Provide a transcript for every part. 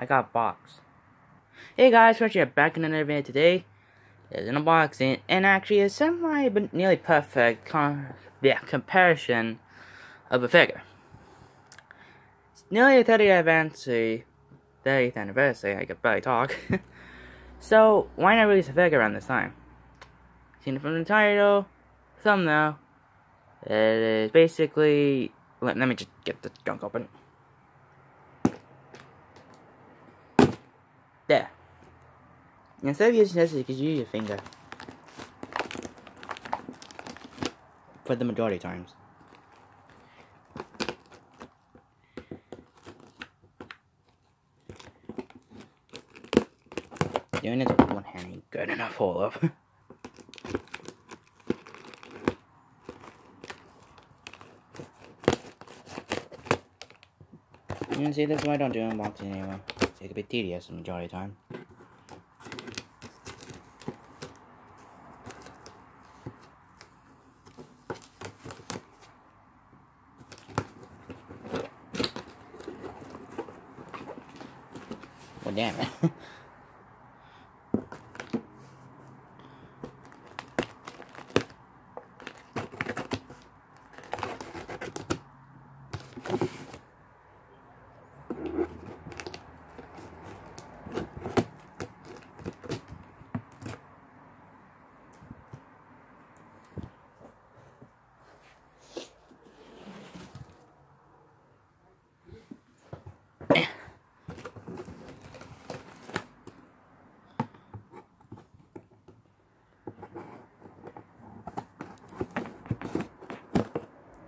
I got a box. Hey guys, we're back in another video today. There's an unboxing, and actually a semi but nearly perfect comparison of a figure. It's nearly a 30th anniversary, I could barely talk. So, why not release a figure around this time? Seen it from the title, thumbnail. It is basically... Let me just get the junk open. There. Instead of using this, you could use your finger. For the majority of times. Doing this with one hand ain't good enough, hold up. You can see, that's why I don't do unboxing anymore. It could be tedious the majority of the time. Well, damn it.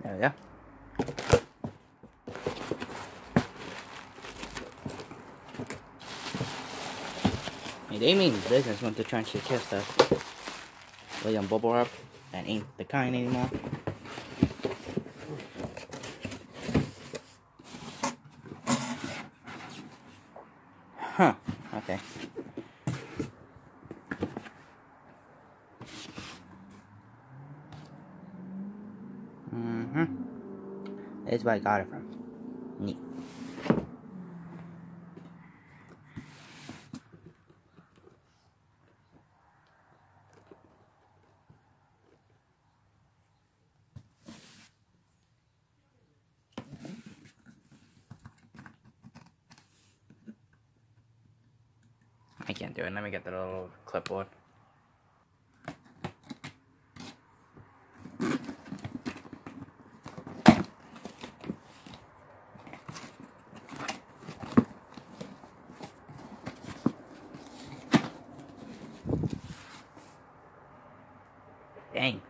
There we go. Hey, they mean business when they're trying to kiss stuff. William bubble wrap and ain't the kind anymore. Huh, okay. That's where I got it from. Neat. I can't do it. Let me get the little clipboard. Dang.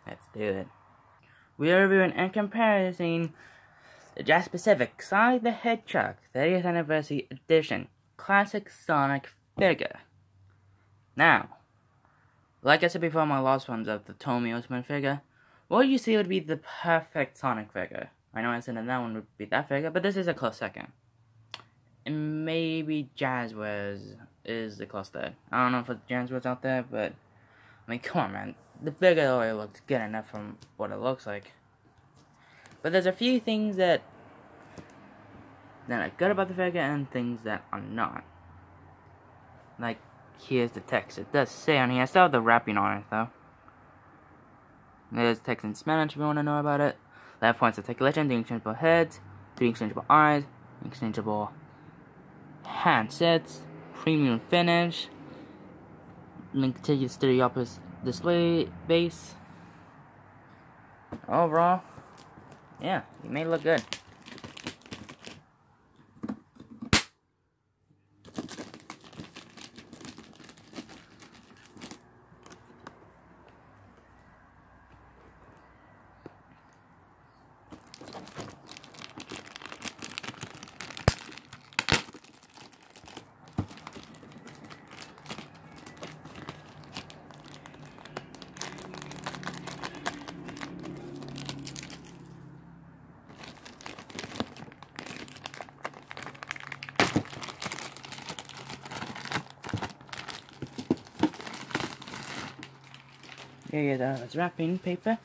Let's do it. We are reviewing and comparing the Jakks Pacific Sonic the Hedgehog 30th Anniversary Edition Classic Sonic figure. Now, like I said before, my last ones of the Tomy Ultimate figure, what you see would be the perfect Sonic figure. I know I said that one would be that figure, but this is a close second. And maybe Jazzwares is the close third. I don't know if it's Jazzwares out there, but I mean, come on, man. The figure already looks good enough from what it looks like. But there's a few things that are good about the figure and things that are not. Like, here's the text. It does say on here. I still have the wrapping on it, though. There's text in Spanish if you want to know about it. Left points articulation, 3 exchangeable heads, 3 exchangeable eyes, exchangeable handsets, premium finish, link continues to the opposite display base. Overall, yeah, you may look good. Here is wrapping paper.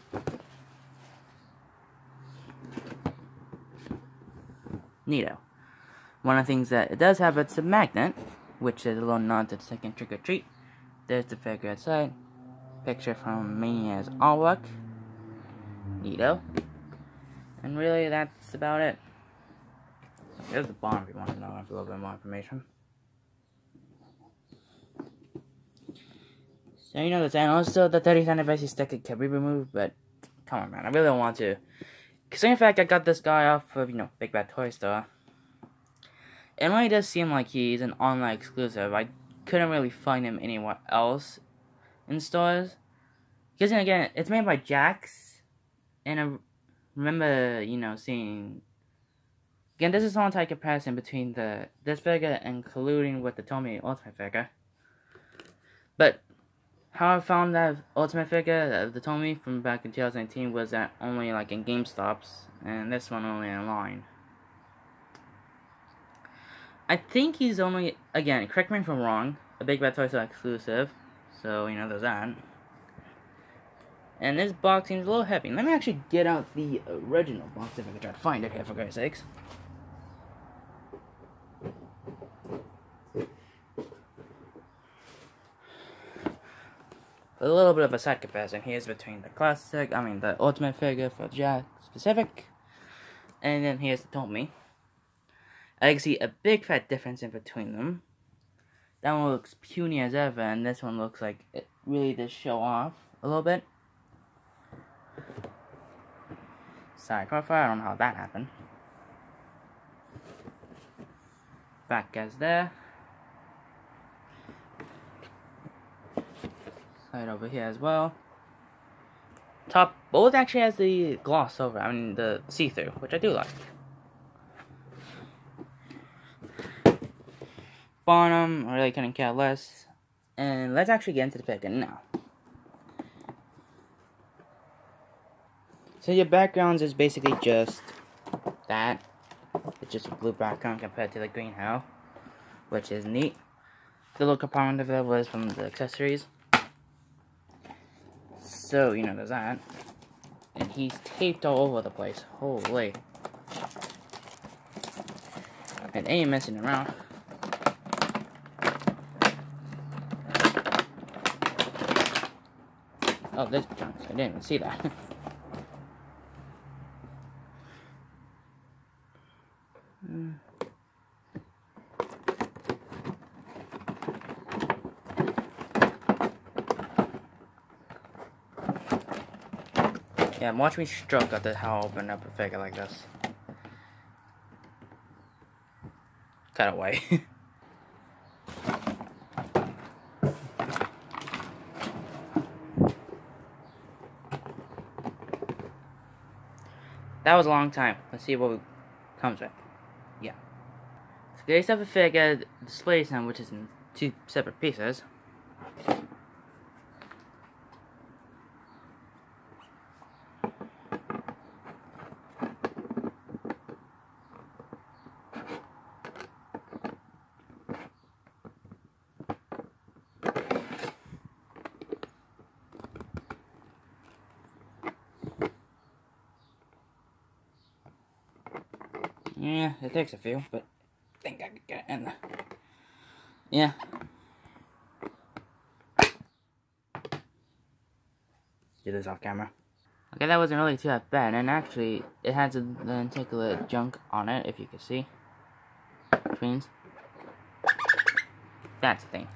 neato. One of the things that it does have, it's a magnet, which is a little nod to the second trick or treat. There's the figure outside. Picture from Mania's artwork. Neato. And really, that's about it. There's the bottom if you want to know a little bit more information. So, you know this, and also the 30th anniversary sticker can be removed, but come on, man, I really don't want to. Considering the fact I got this guy off of, Big Bad Toy Store, it really does seem like he's an online exclusive. I couldn't really find him anywhere else in stores. Because, again, it's made by Jakks, and I remember, seeing... Again, this is one type comparison between this figure and colluding with the Tomy Ultimate figure. But how I found that Ultimate figure, the Tomy from back in 2019, was that only like in GameStops, and this one only online. I think he's only, again, correct me if I'm wrong, a Big Bad Toy Store exclusive, so there's that. And this box seems a little heavy. Let me actually get out the original box if I can try to find it here, for God's sakes. A little bit of a side comparison here is between the Ultimate figure for Jakks specific, and then here's the Tomy. I can see a big fat difference in between them. That one looks puny as ever, and this one looks like it really does show off a little bit. Side profile, I don't know how that happened. Back guys there. Side over here as well. Top both actually has the gloss over, the see-through, which I do like. Bottom, I really couldn't care less. And let's actually get into the figure now. So your backgrounds is basically just that. It's just a blue background compared to the green hell, which is neat. The little compartment of it was from the accessories. So, there's that. And he's taped all over the place. Holy. And ain't messing around. Oh, this junk. I didn't even see that. Yeah, watch me stroke at how I open up a figure like this. Cut away. That was a long time. Let's see what comes with. Yeah. So they have a figure displays them, which is in 2 separate pieces. Yeah, it takes a few, but I think I could get it in there. Yeah. Do this off camera. Okay, that wasn't really too bad, and actually, it had some lenticular junk on it, if you can see. Which means that's the thing.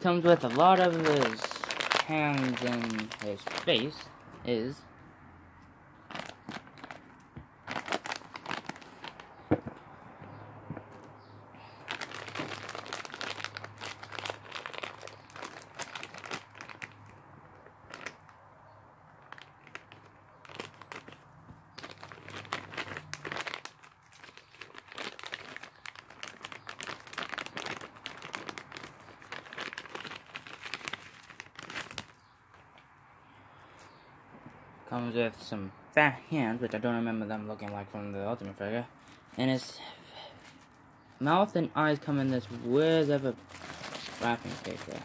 Comes with a lot of his hands and his face is comes with some fat hands, which I don't remember them looking like from the Ultimate figure. And his mouth and eyes come in this weird of a wrapping paper.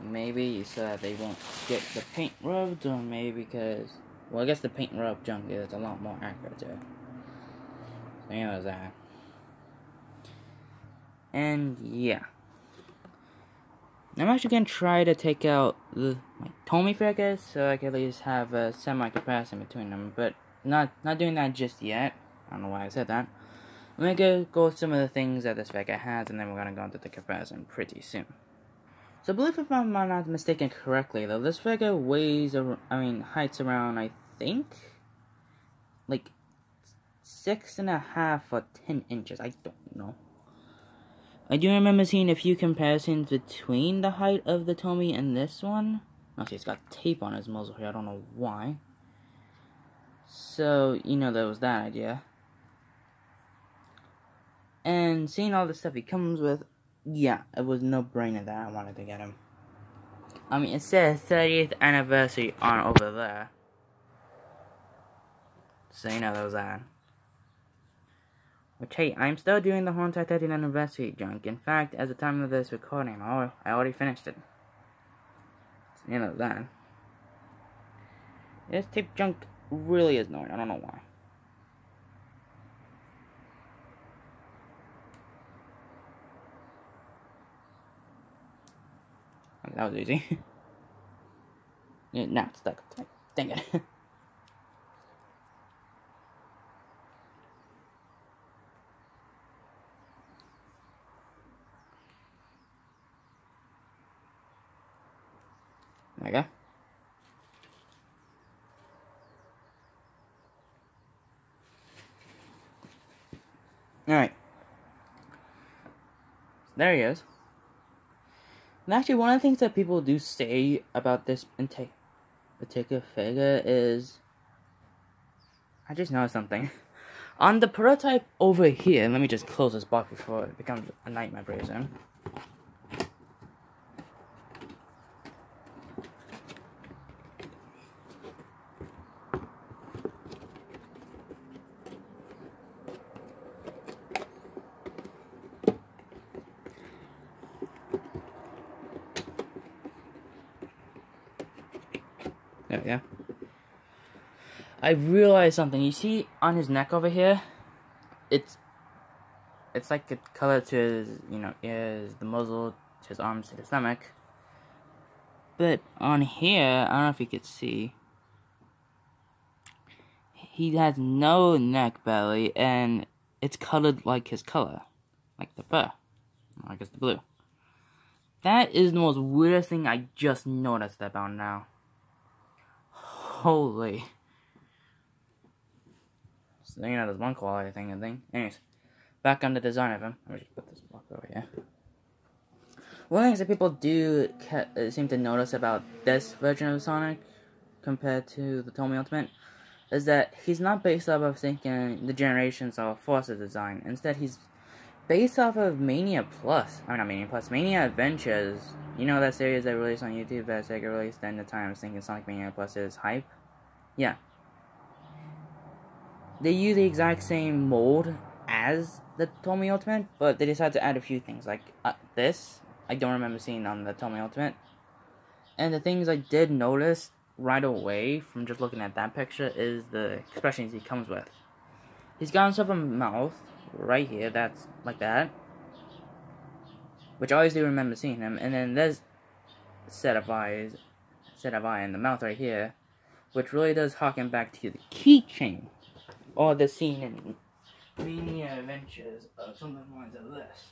Maybe so that they won't get the paint rubbed, or maybe because, well, I guess the paint rub junk is a lot more accurate to it. Yeah, there's that. And yeah. I'm actually gonna try to take out the Tommy figures so I can at least have a semi-comparison between them, but not doing that just yet. I don't know why I said that. I'm gonna go with some of the things that this figure has, and then we're gonna go into the comparison pretty soon. So I believe if I'm not mistaken correctly, though, this figure weighs, heights around, I think, like 6.5 or 10 inches. I don't know. I do remember seeing a few comparisons between the height of the Tommy and this one. Oh, see, it's got tape on his muzzle here. I don't know why. So, you know, there was that idea. And seeing all the stuff he comes with, yeah, it was no-brainer that I wanted to get him. I mean, it says 30th anniversary on over there. So, you know, there was that. Which, hey, I'm still doing the whole entire 30th anniversary junk. In fact, at the time of this recording, I already finished it. So, you know that. This tape junk really is annoying. I don't know why. Okay, that was easy. Yeah, now it's stuck. Dang it. There we go. Alright. So there he is. And actually, one of the things that people do say about this particular figure is... I just noticed something. On the prototype over here, let me just close this box before it becomes a nightmare pretty soon. There we go. I realized something. You see on his neck over here, it's like a color to his, you know, ears, the muzzle, to his arms, to the stomach. But on here, I don't know if you could see, he has no neck belly, and it's colored like his color, like the fur, I guess the blue. That is the most weirdest thing I just noticed about now. Holy. So, you know, there's one quality thing, I think. Anyways, back on the design of him. Let me just put this block over here. One of the things that people do seem to notice about this version of Sonic, compared to the Tommy Ultimate, is that he's not based off of thinking the generations of Force's design. Instead, he's based off of Mania Plus. I mean, not Mania Plus, Mania Adventures. You know that series that released on YouTube that Sega released in the time I was thinking Sonic Mania Plus is hype? Yeah. They use the exact same mold as the Tommy Ultimate, but they decided to add a few things, like this. I don't remember seeing on the Tommy Ultimate. And the things I did notice right away from just looking at that picture is the expressions he comes with. He's got himself a mouth right here, that's like that, which I always do remember seeing him. And then there's set of eye in the mouth right here, which really does harken back to the keychain, or the scene in Mania Adventures of something like this.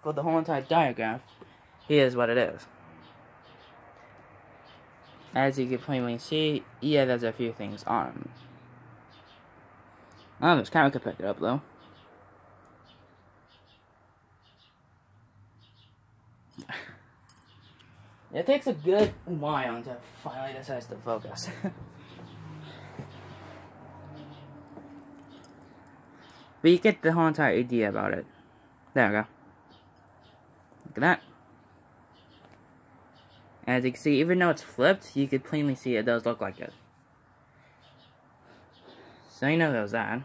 For the whole entire diagram, here's what it is. As you can plainly see, yeah, there's a few things on him. Oh, this camera could pick it up though. It takes a good while until it finally decides to focus. But you get the whole entire idea about it. There we go. Look at that. As you can see, even though it's flipped, you can plainly see it does look like it. So you know there's that.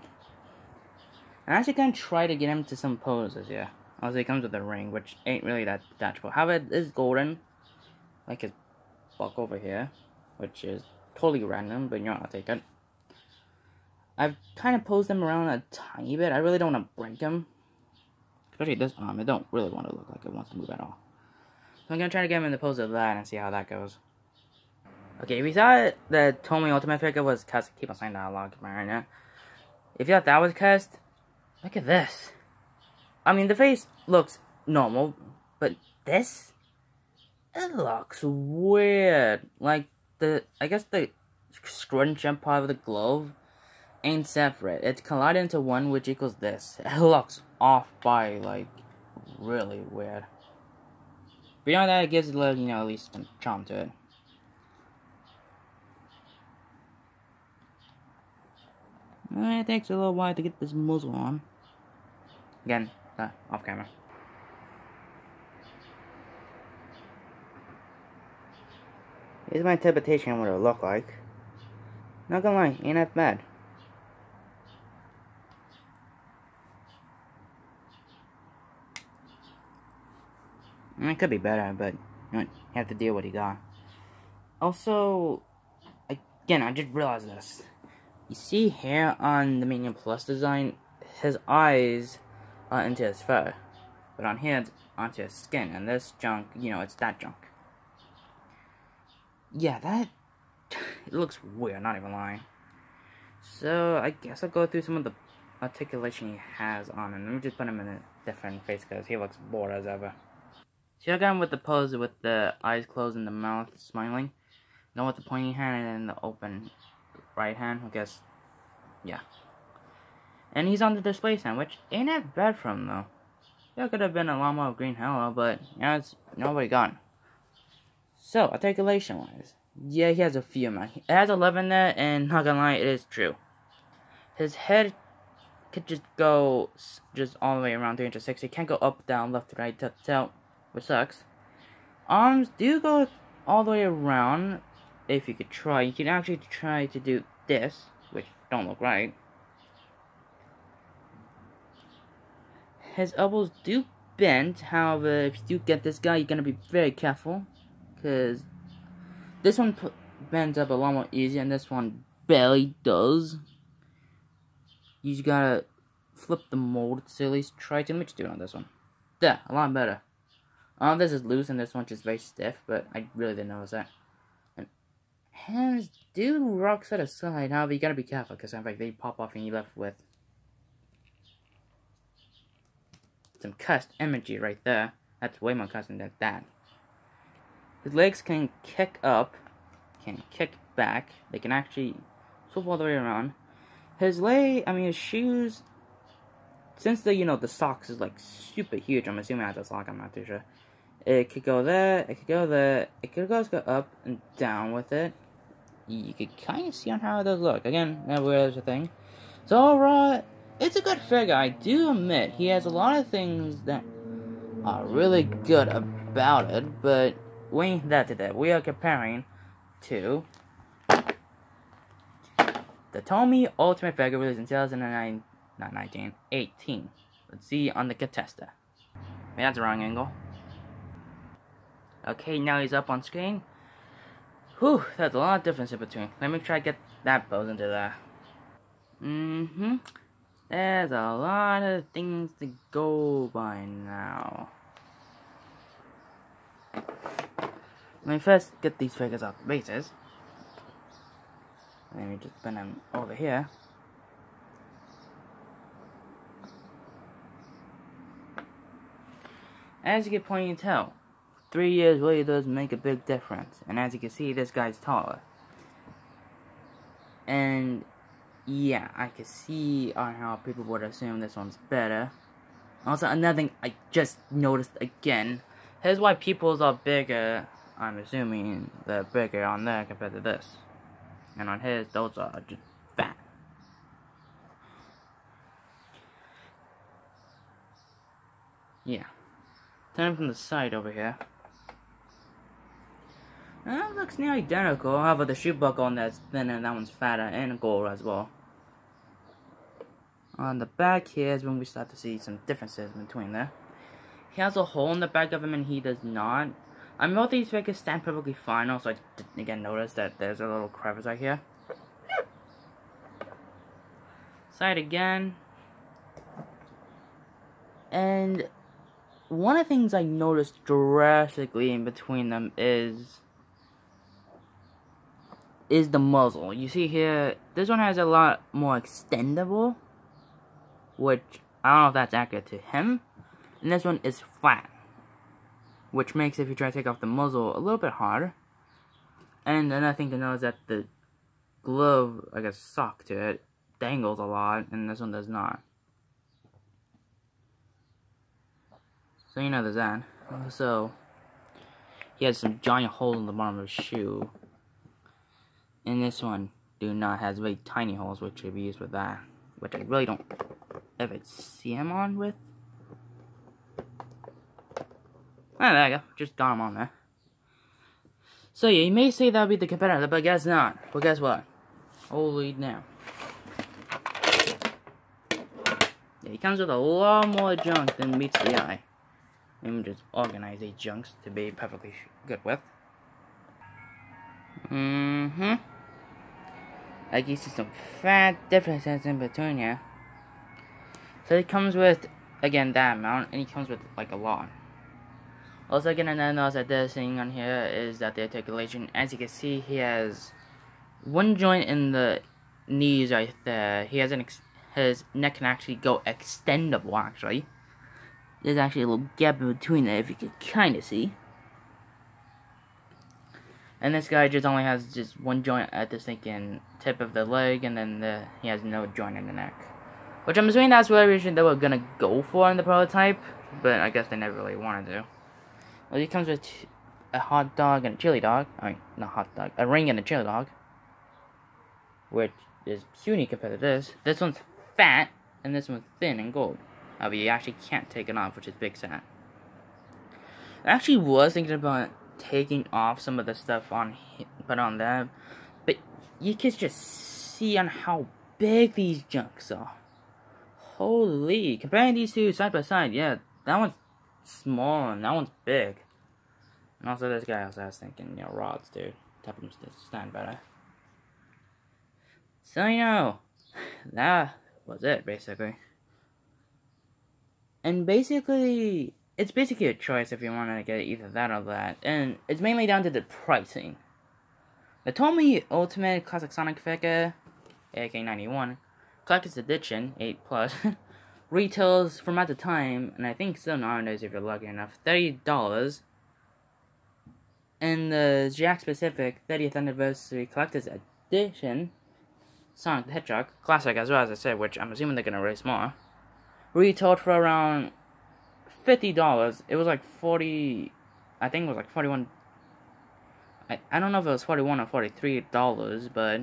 I'm actually gonna try to get him to some poses, yeah. Also, he comes with a ring, which ain't really that detachable. However, it is golden, like his buck over here, which is totally random, but you know, I'll take it. I've kind of posed them around a tiny bit. I really don't want to break them. Especially this arm. I don't really want to look like it wants to move at all. So I'm going to try to get him in the pose of that and see how that goes. Okay, if you thought the Tomy Ultimate figure was cussed, keep on saying dialogue right now. If you thought that was cussed, look at this. I mean, the face looks normal, but this? It looks weird. Like, I guess the scrunch up part of the glove ain't separate. It's collided into one, which equals this. It looks off by, like, really weird. Beyond that, it gives it, you know, at least some charm to it. It takes a little while to get this muzzle on. Again, off camera. Here's my interpretation of what it would look like. Not gonna lie, ain't that bad. It could be better, but you know, you have to deal with what you got. Also, again, I just realized this. You see here on the Medium Plus design, his eyes are into his fur, but on here it's onto his skin, and this junk, you know, it's that junk. Yeah, that, it looks weird, not even lying. So, I guess I'll go through some of the articulation he has on him. Let me just put him in a different face, because he looks bored as ever. So I got him with the pose with the eyes closed and the mouth smiling. Then with the pointy hand and then the open right hand, I guess. Yeah. And he's on the display stand, which ain't that bad for him though. That could have been a lot more green halo, but yeah, it's nobody gone. So, articulation wise. Yeah, he has a few, man. It has 11 there, and not gonna lie, it is true. His head could just go just all the way around 360. Can't go up, down, left, right, tilt, which sucks. Arms do go all the way around. If you could try, you can actually try to do this, which don't look right. His elbows do bend. However, if you do get this guy, you're gonna be very careful, because this one bends up a lot more easy, and this one barely does. You just gotta flip the mold to at least try to. Let me just do it on this one. There, a lot better. This is loose, and this one's just very stiff, but I really didn't notice that. And hands do rock side to side, however, you gotta be careful, because in fact, they pop off and you're left with some cussed imagery right there. That's way more custom than that. His legs can kick up, can kick back, they can actually swivel all the way around. His his shoes, since the socks is like super huge, I'm assuming that's a sock, I'm not too sure. It could go there, it could go there, it could go up and down with it. You could kind of see on how it does look. Again, that was a thing. So overall, it's a good figure. I do admit, he has a lot of things that are really good about it, but we that to that. We are comparing to the Tomy Ultimate figure released in 2009, not 19, 18. Let's see on the Contesta. Maybe that's the wrong angle. Okay, now he's up on screen. Whew, that's a lot of difference in between. Let me try to get that pose into there. There's a lot of things to go by now. Let me first get these figures off the bases. Let me just put them over here. As you can plainly tell, 3 years really does make a big difference. And as you can see, this guy's taller. And yeah, I can see on how people would assume this one's better. Also, another thing I just noticed again, here's why people's are bigger. I'm assuming they're bigger on there compared to this. And on his, those are just fat. Yeah. Turn from the side over here. That looks nearly identical. However, the shoe buckle on that's thinner, that one's fatter, and gold as well. On the back here is when we start to see some differences between there. He has a hole in the back of him, and he does not. I mean, both these figures stand perfectly fine. Also, I did again notice that there's a little crevice right here. side again. And one of the things I noticed drastically in between them is the muzzle. You see here, this one has a lot more extendable, which I don't know if that's accurate to him. And this one is flat, which makes, if you try to take off the muzzle, a little bit harder. And another thing to know is that the glove, I guess, sock to it, dangles a lot, and this one does not. So you know there's that. So he has some giant holes in the bottom of his shoe. And this one has very tiny holes, which should be used with that, which I really don't ever see him on with. Ah, there you go. Just got him on there. So yeah, you may say that would be the competitor, but guess not. Well, guess what? Holy now. Yeah, he comes with a lot more junk than meets the eye. Let me just organize these junks to be perfectly good with. I can see some fat differences in between here. So it comes with, again, that amount, and it comes with like a lot. Also, again, another notice that this thing on here is that the articulation. As you can see, he has one joint in the knees right there. He has his neck can actually go extendable. Actually, there's actually a little gap in between there, if you can kind of see. And this guy just only has just one joint at the thinking tip of the leg, and then he has no joint in the neck. Which I'm assuming that's what they were gonna go for in the prototype, but I guess they never really wanted to. Well, he comes with a hot dog and a chili dog. I mean, not hot dog, a ring and a chili dog. Which is puny compared to this. This one's fat, and this one's thin and gold. But you actually can't take it off, which is big sad. I actually was thinking about taking off some of the stuff put on them, but you can just see on how big these junks are. Holy, comparing these two side by side, yeah, that one's small and that one's big. And also this guy also has thinking, you know, rods too, tap them to stand better. So you know, that was it basically. And basically, it's basically a choice if you want to get either that or that, and it's mainly down to the pricing. The Tomy Ultimate Classic Sonic figure, AK-91, Collector's Edition, 8+, retails from at the time, and I think still nowadays if you're lucky enough, $30. And the Jakks Specific 30th Anniversary Collector's Edition, Sonic the Hedgehog, classic as well as I said, which I'm assuming they're going to release more, retailed for around $50. It was like 40, I think it was like 41. I don't know if it was 41 or $43, but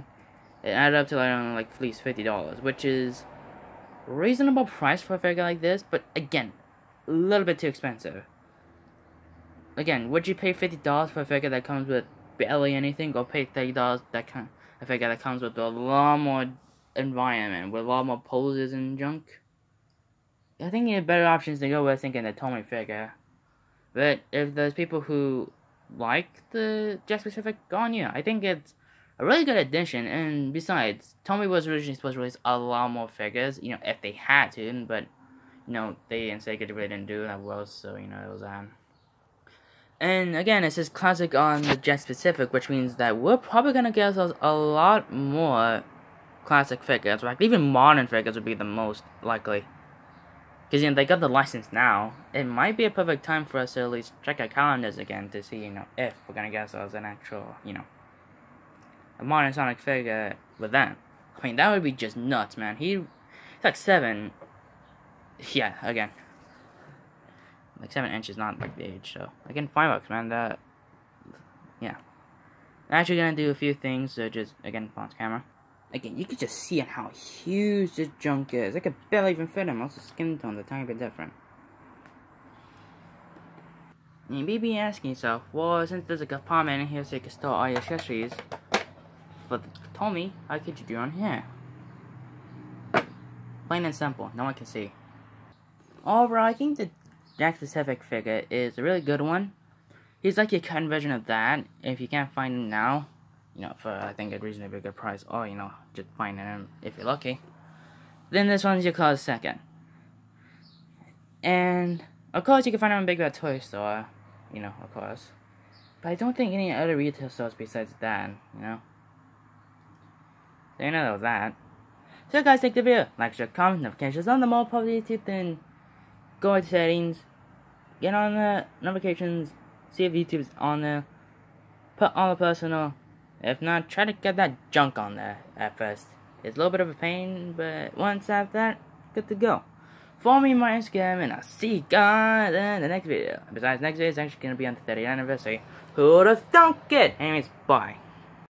it added up to like at least $50, which is a reasonable price for a figure like this, but again, a little bit too expensive. Again, would you pay $50 for a figure that comes with barely anything, or pay $30 a figure that comes with a lot more environment, with a lot more poses and junk? I think you have better options to go with thinking the Tomy figure. But if there's people who like the Jakks Specific, go on you. I think it's a really good addition, and besides, Tomy was originally supposed to release a lot more figures, you know, if they had to, but, you know, they and Sega really didn't do that well, so, you know, it was, And again, it says classic on the Jakks Specific, which means that we're probably gonna get ourselves a lot more classic figures. Like, even modern figures would be the most likely. Because, you know, they got the license now. It might be a perfect time for us to at least check our calendars again to see, you know, if we're gonna get ourselves an actual, you know, a modern Sonic figure with that. I mean, that would be just nuts, man. He's like 7. Yeah, again. Like 7 inches, not like the age, so. Again, $5, man. Yeah. I'm actually gonna do a few things, so just, again, pause camera. Again, you can just see how huge this junk is. I could barely even fit him. Also, skin tone's a tiny bit different. And you may be asking yourself, well, since there's a compartment in here so you can store all your accessories for the Tomy, how could you do on here? Plain and simple. No one can see. Overall, I think the Jakks Specific figure is a really good one. He's like your cut version of that. If you can't find him now, you know, for I think a reasonably good price, or, you know, just finding him if you're lucky. then this one's your close second. And, of course, you can find them in Big Bad Toy Store. You know, of course. But I don't think any other retail stores besides that, you know. So you know that was that. So guys, like the video, like, share, comment, notifications on the more public YouTube, then go into settings, get on the notifications, see if YouTube's on there, put all the personal. If not, try to get that junk on there at first. It's a little bit of a pain, but once after that, good to go. Follow me on my Instagram, and I'll see you guys in the next video. Besides, next video is actually going to be on the 30th anniversary. Who would've thunk it? Anyways, bye.